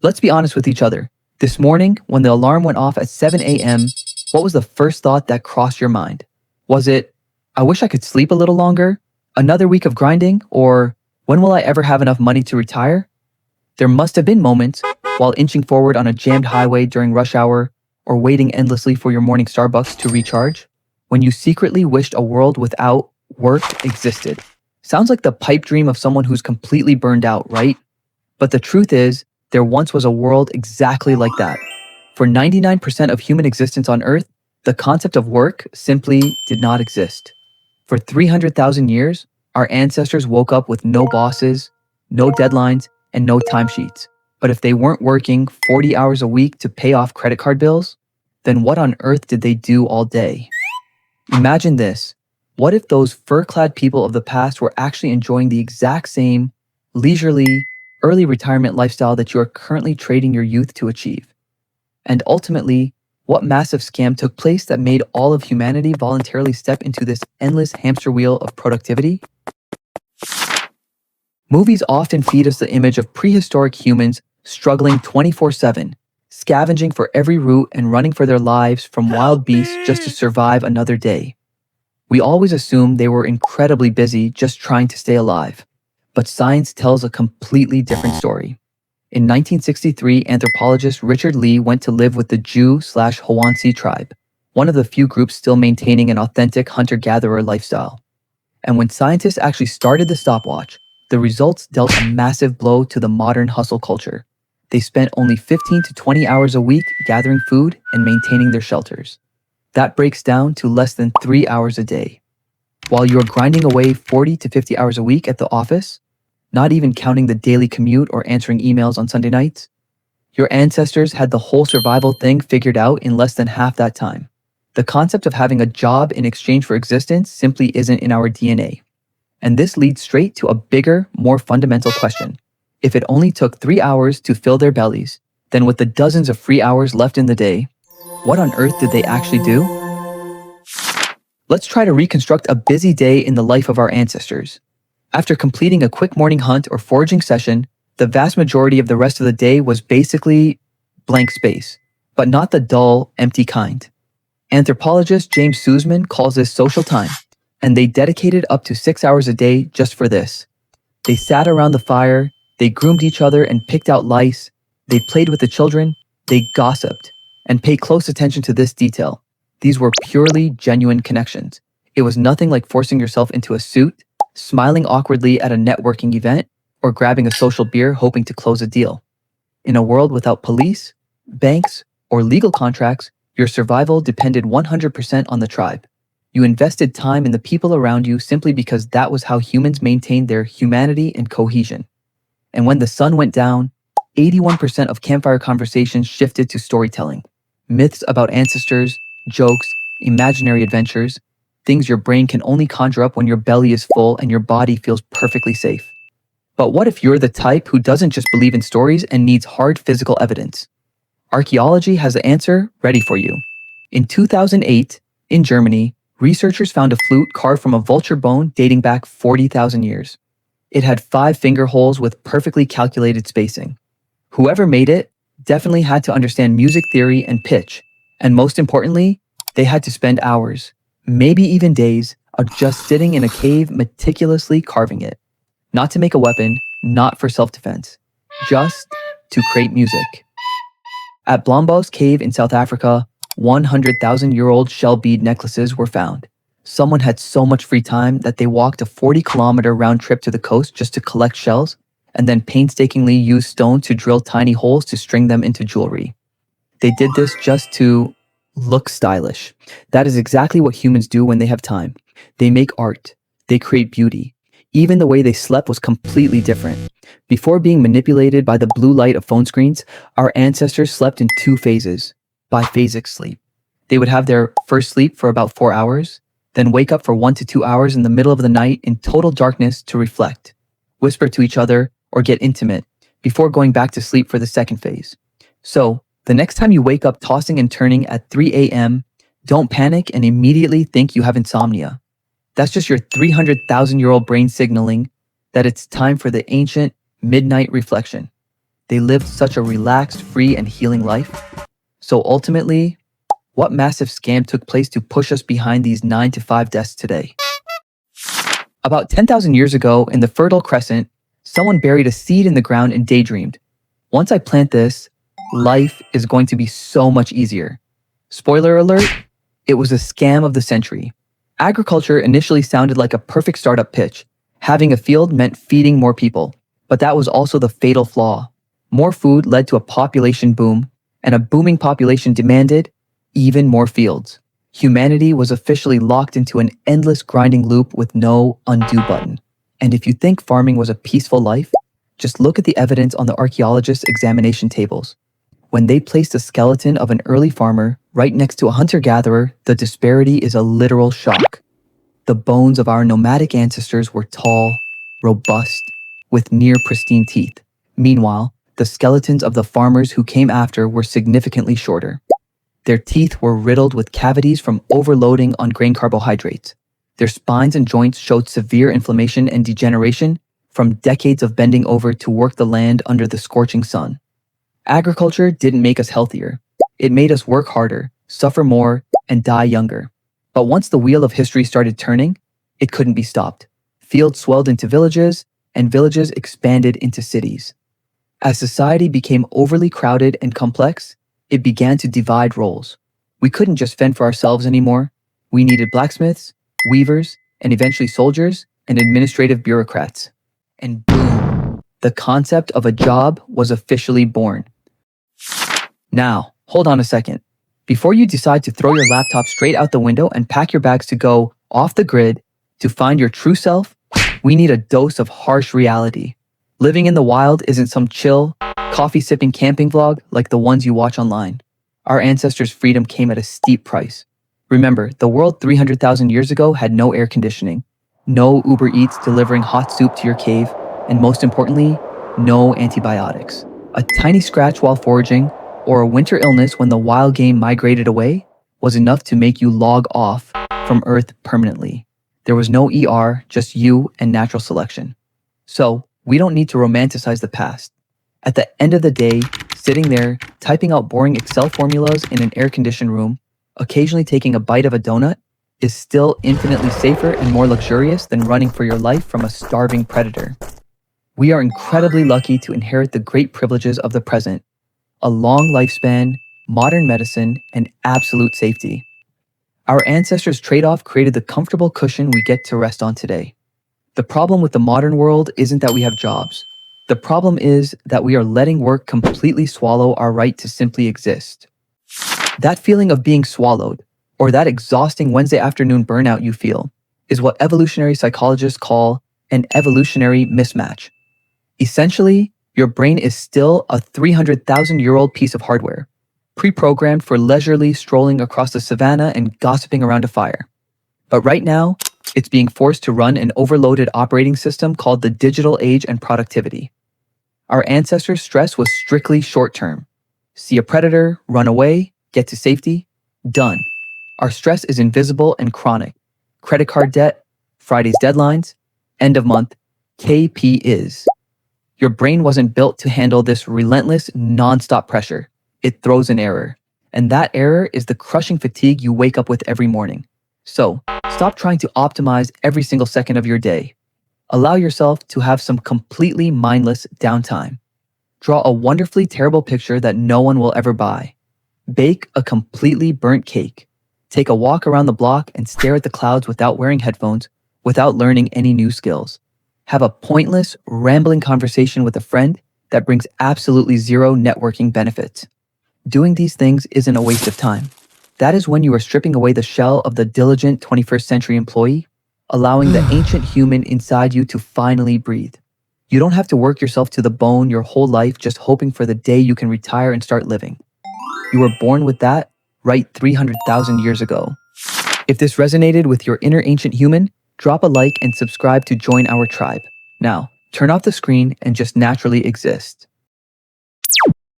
Let's be honest with each other. This morning, when the alarm went off at 7 a.m., what was the first thought that crossed your mind? Was it, I wish I could sleep a little longer? Another week of grinding? Or when will I ever have enough money to retire? There must have been moments, while inching forward on a jammed highway during rush hour, or waiting endlessly for your morning Starbucks to recharge, when you secretly wished a world without work existed. Sounds like the pipe dream of someone who's completely burned out, right? But the truth is, there once was a world exactly like that. For 99% of human existence on Earth, the concept of work simply did not exist. For 300,000 years, our ancestors woke up with no bosses, no deadlines, and no timesheets. But if they weren't working 40 hours a week to pay off credit card bills, then what on earth did they do all day? Imagine this. What if those fur-clad people of the past were actually enjoying the exact same leisurely, early retirement lifestyle that you are currently trading your youth to achieve? And ultimately, what massive scam took place that made all of humanity voluntarily step into this endless hamster wheel of productivity? Movies often feed us the image of prehistoric humans struggling 24/7, scavenging for every root and running for their lives from wild beasts just to survive another day. We always assume they were incredibly busy just trying to stay alive. But science tells a completely different story. In 1963, anthropologist Richard Lee went to live with the Jew/Hoansi tribe, one of the few groups still maintaining an authentic hunter-gatherer lifestyle. And when scientists actually started the stopwatch, the results dealt a massive blow to the modern hustle culture. They spent only 15 to 20 hours a week gathering food and maintaining their shelters. That breaks down to less than 3 hours a day. While you're grinding away 40 to 50 hours a week at the office, not even counting the daily commute or answering emails on Sunday nights, your ancestors had the whole survival thing figured out in less than half that time. The concept of having a job in exchange for existence simply isn't in our DNA. And this leads straight to a bigger, more fundamental question. If it only took 3 hours to fill their bellies, then with the dozens of free hours left in the day, what on earth did they actually do? Let's try to reconstruct a busy day in the life of our ancestors. After completing a quick morning hunt or foraging session, the vast majority of the rest of the day was basically blank space, but not the dull, empty kind. Anthropologist James Suzman calls this social time, and they dedicated up to 6 hours a day just for this. They sat around the fire, they groomed each other and picked out lice, they played with the children, they gossiped, and pay close attention to this detail. These were purely genuine connections. It was nothing like forcing yourself into a suit, smiling awkwardly at a networking event, or grabbing a social beer hoping to close a deal. In a world without police, banks, or legal contracts, your survival depended 100% on the tribe. You invested time in the people around you simply because that was how humans maintained their humanity and cohesion. And when the sun went down, 81% of campfire conversations shifted to storytelling. Myths about ancestors, jokes, imaginary adventures, things your brain can only conjure up when your belly is full and your body feels perfectly safe. But what if you're the type who doesn't just believe in stories and needs hard physical evidence? Archaeology has the answer ready for you. In 2008, in Germany, researchers found a flute carved from a vulture bone dating back 40,000 years. It had 5 finger holes with perfectly calculated spacing. Whoever made it definitely had to understand music theory and pitch, and most importantly, they had to spend hours, maybe even days, of just sitting in a cave meticulously carving it. Not to make a weapon, not for self-defense, just to create music. At Blombos Cave in South Africa, 100,000-year-old shell bead necklaces were found. Someone had so much free time that they walked a 40-kilometer round trip to the coast just to collect shells, and then painstakingly used stone to drill tiny holes to string them into jewelry. They did this just to look stylish. That is exactly what humans do when they have time. They make art. They create beauty. Even the way they slept was completely different. Before being manipulated by the blue light of phone screens, our ancestors slept in 2 phases, biphasic sleep. They would have their first sleep for about 4 hours, then wake up for 1 to 2 hours in the middle of the night in total darkness to reflect, whisper to each other, or get intimate, before going back to sleep for the second phase. So, the next time you wake up tossing and turning at 3 a.m., don't panic and immediately think you have insomnia. That's just your 300,000-year-old brain signaling that it's time for the ancient midnight reflection. They lived such a relaxed, free, and healing life. So ultimately, what massive scam took place to push us behind these 9 to 5 desks today? About 10,000 years ago, in the Fertile Crescent, someone buried a seed in the ground and daydreamed. Once I plant this, life is going to be so much easier. Spoiler alert, it was a scam of the century. Agriculture initially sounded like a perfect startup pitch. Having a field meant feeding more people. But that was also the fatal flaw. More food led to a population boom, and a booming population demanded even more fields. Humanity was officially locked into an endless grinding loop with no undo button. And if you think farming was a peaceful life, just look at the evidence on the archaeologists' examination tables. When they placed a skeleton of an early farmer right next to a hunter-gatherer, the disparity is a literal shock. The bones of our nomadic ancestors were tall, robust, with near pristine teeth. Meanwhile, the skeletons of the farmers who came after were significantly shorter. Their teeth were riddled with cavities from overloading on grain carbohydrates. Their spines and joints showed severe inflammation and degeneration from decades of bending over to work the land under the scorching sun. Agriculture didn't make us healthier. It made us work harder, suffer more, and die younger. But once the wheel of history started turning, it couldn't be stopped. Fields swelled into villages, and villages expanded into cities. As society became overly crowded and complex, it began to divide roles. We couldn't just fend for ourselves anymore. We needed blacksmiths, weavers, and eventually soldiers and administrative bureaucrats. And boom, the concept of a job was officially born. Now, hold on a second. Before you decide to throw your laptop straight out the window and pack your bags to go off the grid to find your true self, we need a dose of harsh reality. Living in the wild isn't some chill, coffee-sipping camping vlog like the ones you watch online. Our ancestors' freedom came at a steep price. Remember, the world 300,000 years ago had no air conditioning, no Uber Eats delivering hot soup to your cave, and most importantly, no antibiotics. A tiny scratch while foraging, or a winter illness when the wild game migrated away, was enough to make you log off from Earth permanently. There was no ER, just you and natural selection. So, we don't need to romanticize the past. At the end of the day, sitting there, typing out boring Excel formulas in an air-conditioned room, occasionally taking a bite of a donut, is still infinitely safer and more luxurious than running for your life from a starving predator. We are incredibly lucky to inherit the great privileges of the present: a long lifespan, modern medicine, and absolute safety. Our ancestors' trade-off created the comfortable cushion we get to rest on today. The problem with the modern world isn't that we have jobs. The problem is that we are letting work completely swallow our right to simply exist. That feeling of being swallowed, or that exhausting Wednesday afternoon burnout you feel, is what evolutionary psychologists call an evolutionary mismatch. Essentially, your brain is still a 300,000-year-old piece of hardware, pre-programmed for leisurely strolling across the savannah and gossiping around a fire. But right now, it's being forced to run an overloaded operating system called the digital age and productivity. Our ancestors' stress was strictly short-term. See a predator, run away, get to safety, done. Our stress is invisible and chronic. Credit card debt, Friday's deadlines, end of month, KP is. Your brain wasn't built to handle this relentless, non-stop pressure. It throws an error. And that error is the crushing fatigue you wake up with every morning. So, stop trying to optimize every single second of your day. Allow yourself to have some completely mindless downtime. Draw a wonderfully terrible picture that no one will ever buy. Bake a completely burnt cake. Take a walk around the block and stare at the clouds without wearing headphones, without learning any new skills. Have a pointless, rambling conversation with a friend that brings absolutely zero networking benefits. Doing these things isn't a waste of time. That is when you are stripping away the shell of the diligent 21st century employee, allowing the ancient human inside you to finally breathe. You don't have to work yourself to the bone your whole life just hoping for the day you can retire and start living. You were born with that right 300,000 years ago. If this resonated with your inner ancient human, drop a like and subscribe to join our tribe. Now, turn off the screen and just naturally exist.